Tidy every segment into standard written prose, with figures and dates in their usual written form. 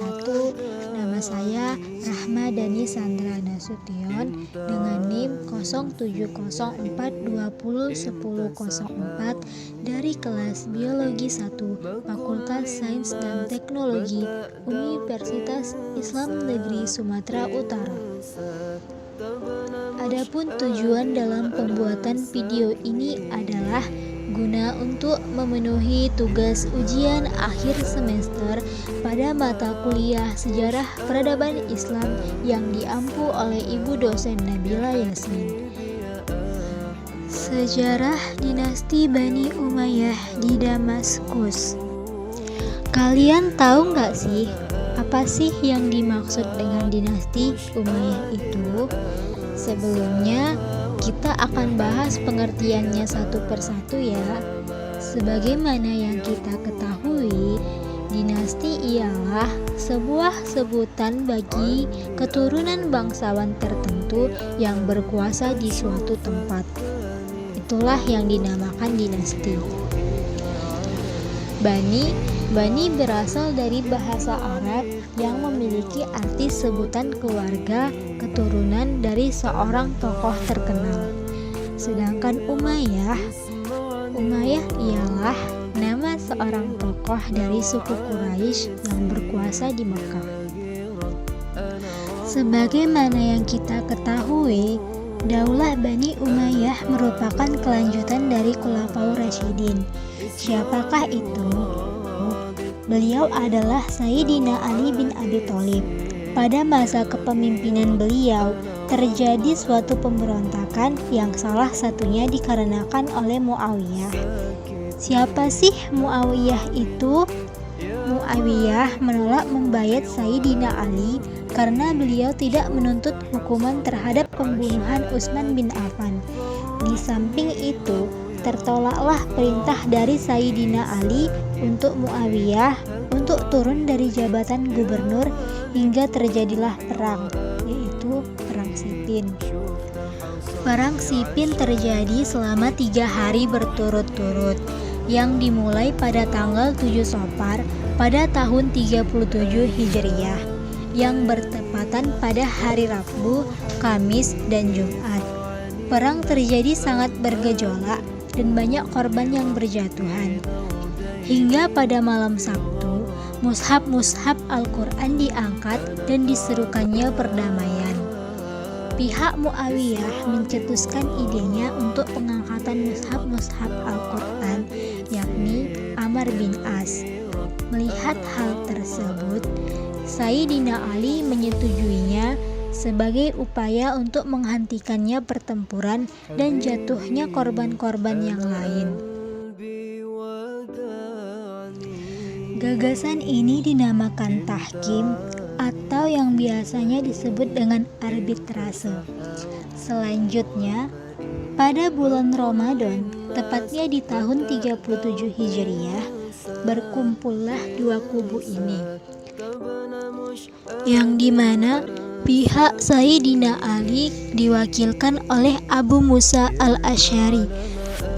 wabarakatuh. Nama saya Rahma Dani Sandra Nasution dengan NIM 0704201004 dari kelas Biologi 1 Fakultas Sains dan Teknologi Universitas Islam Negeri Sumatera Utara. Adapun tujuan dalam pembuatan video ini adalah guna untuk memenuhi tugas ujian akhir semester pada mata kuliah Sejarah Peradaban Islam yang diampu oleh Ibu dosen Nabila Yasmin. Sejarah Dinasti Bani Umayyah di Damaskus. Kalian tahu nggak sih, apa sih yang dimaksud dengan dinasti Umayyah itu? Sebelumnya, kita akan bahas pengertiannya satu persatu ya. Sebagaimana yang kita ketahui, dinasti ialah sebuah sebutan bagi keturunan bangsawan tertentu yang berkuasa di suatu tempat. Itulah yang dinamakan dinasti. Bani berasal dari bahasa Arab yang memiliki arti sebutan keluarga keturunan dari seorang tokoh terkenal. Sedangkan Umayyah ialah nama seorang tokoh dari suku Quraisy yang berkuasa di Makkah. Sebagaimana yang kita ketahui, Daulah Bani Umayyah merupakan kelanjutan dari Khulafaur Rasyidin. Siapakah itu? Beliau adalah Sayyidina Ali bin Abi Thalib. Pada masa kepemimpinan beliau, terjadi suatu pemberontakan yang salah satunya dikarenakan oleh Muawiyah. Siapa sih Muawiyah itu? Muawiyah menolak membayat Sayyidina Ali karena beliau tidak menuntut hukuman terhadap pembunuhan Utsman bin Affan. Di samping itu, tertolaklah perintah dari Sayyidina Ali untuk Muawiyah untuk turun dari jabatan gubernur hingga terjadilah perang, yaitu Perang Siffin. Perang Siffin terjadi selama 3 hari berturut-turut yang dimulai pada tanggal 7 Safar pada tahun 37 Hijriah yang bertepatan pada hari Rabu, Kamis, dan Jumat. Perang terjadi sangat bergejolak dan banyak korban yang berjatuhan. Hingga pada malam Sabtu, mushaf Al-Quran diangkat dan diserukannya perdamaian. Pihak Muawiyah mencetuskan idenya untuk pengangkatan mushaf Al-Quran, yakni Amr bin As. Melihat hal tersebut, Sayyidina Ali menyetujuinya sebagai upaya untuk menghentikannya pertempuran dan jatuhnya korban-korban yang lain. Gagasan ini dinamakan tahkim atau yang biasanya disebut dengan arbitrase. Selanjutnya, pada bulan Ramadan, tepatnya di tahun 37 Hijriah, berkumpullah dua kubu ini, yang dimana pihak Sayyidina Ali diwakilkan oleh Abu Musa al-Asy'ari,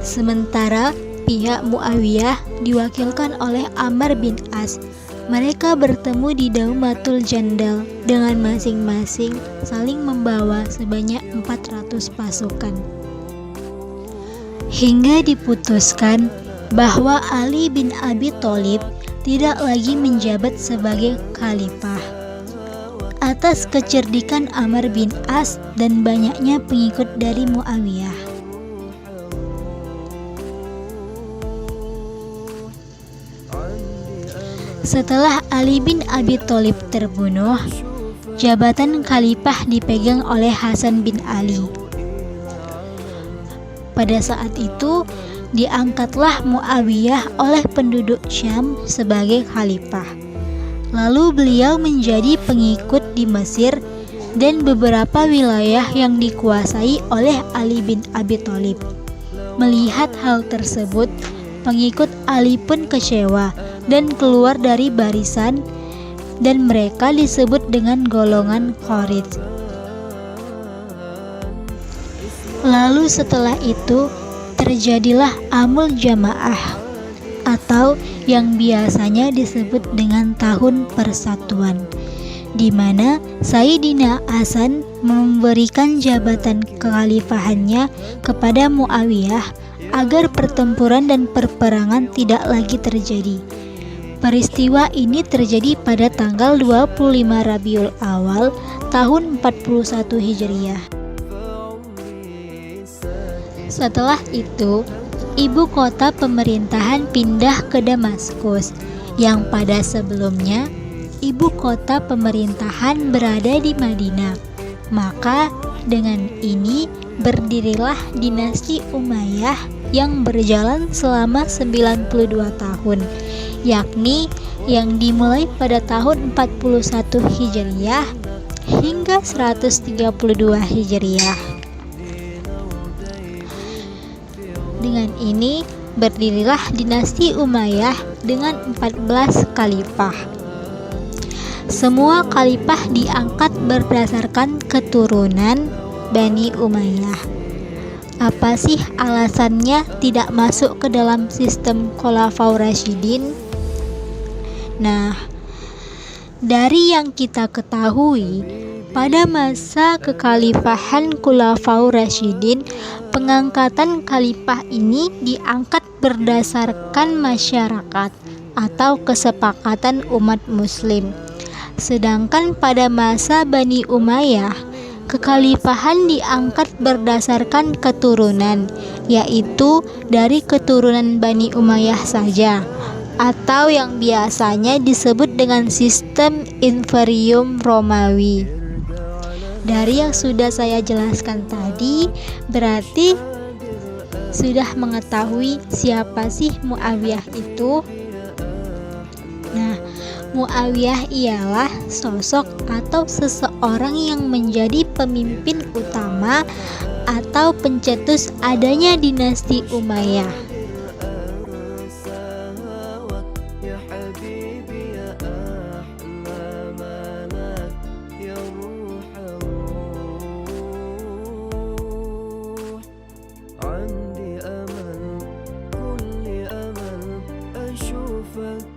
sementara pihak Muawiyah diwakilkan oleh Amr bin As. Mereka bertemu di Daumatul Jandal dengan masing-masing saling membawa sebanyak 400 pasukan. Hingga diputuskan bahwa Ali bin Abi Thalib tidak lagi menjabat sebagai khalifah. Atas kecerdikan Amr bin As dan banyaknya pengikut dari Muawiyah. Setelah Ali bin Abi Thalib terbunuh, jabatan khalifah dipegang oleh Hasan bin Ali. Pada saat itu, diangkatlah Muawiyah oleh penduduk Syam sebagai khalifah. Lalu beliau menjadi pengikut di Mesir dan beberapa wilayah yang dikuasai oleh Ali bin Abi Thalib. Melihat hal tersebut, pengikut Ali pun kecewa dan keluar dari barisan, dan mereka disebut dengan golongan Khawarij. Lalu setelah itu terjadilah Amul Jamaah atau yang biasanya disebut dengan tahun persatuan, di mana Sayyidina Hasan memberikan jabatan kekhalifahannya kepada Muawiyah agar pertempuran dan perperangan tidak lagi terjadi. Peristiwa ini terjadi pada tanggal 25 Rabiul Awal tahun 41 Hijriah. Setelah itu, ibu kota pemerintahan pindah ke Damaskus, yang pada sebelumnya ibu kota pemerintahan berada di Madinah. Maka dengan ini berdirilah dinasti Umayyah yang berjalan selama 92 tahun, yakni yang dimulai pada tahun 41 Hijriah hingga 132 Hijriah. Dengan ini berdirilah dinasti Umayyah dengan 14 khalifah. Semua khalifah diangkat berdasarkan keturunan Bani Umayyah. Apa sih alasannya tidak masuk ke dalam sistem Khulafaur Rasyidin? Nah, dari yang kita ketahui, pada masa kekhalifahan Khulafaur Rasyidin, pengangkatan khalifah ini diangkat berdasarkan masyarakat atau kesepakatan umat muslim. Sedangkan pada masa Bani Umayyah, kekhalifahan diangkat berdasarkan keturunan, yaitu dari keturunan Bani Umayyah saja, atau yang biasanya disebut dengan sistem Imperium Romawi. Dari yang sudah saya jelaskan tadi, berarti sudah mengetahui siapa sih Muawiyah itu? Nah, Muawiyah ialah sosok atau seseorang yang menjadi pemimpin utama atau pencetus adanya dinasti Umayyah. عندي أمل كل أمل أشوفك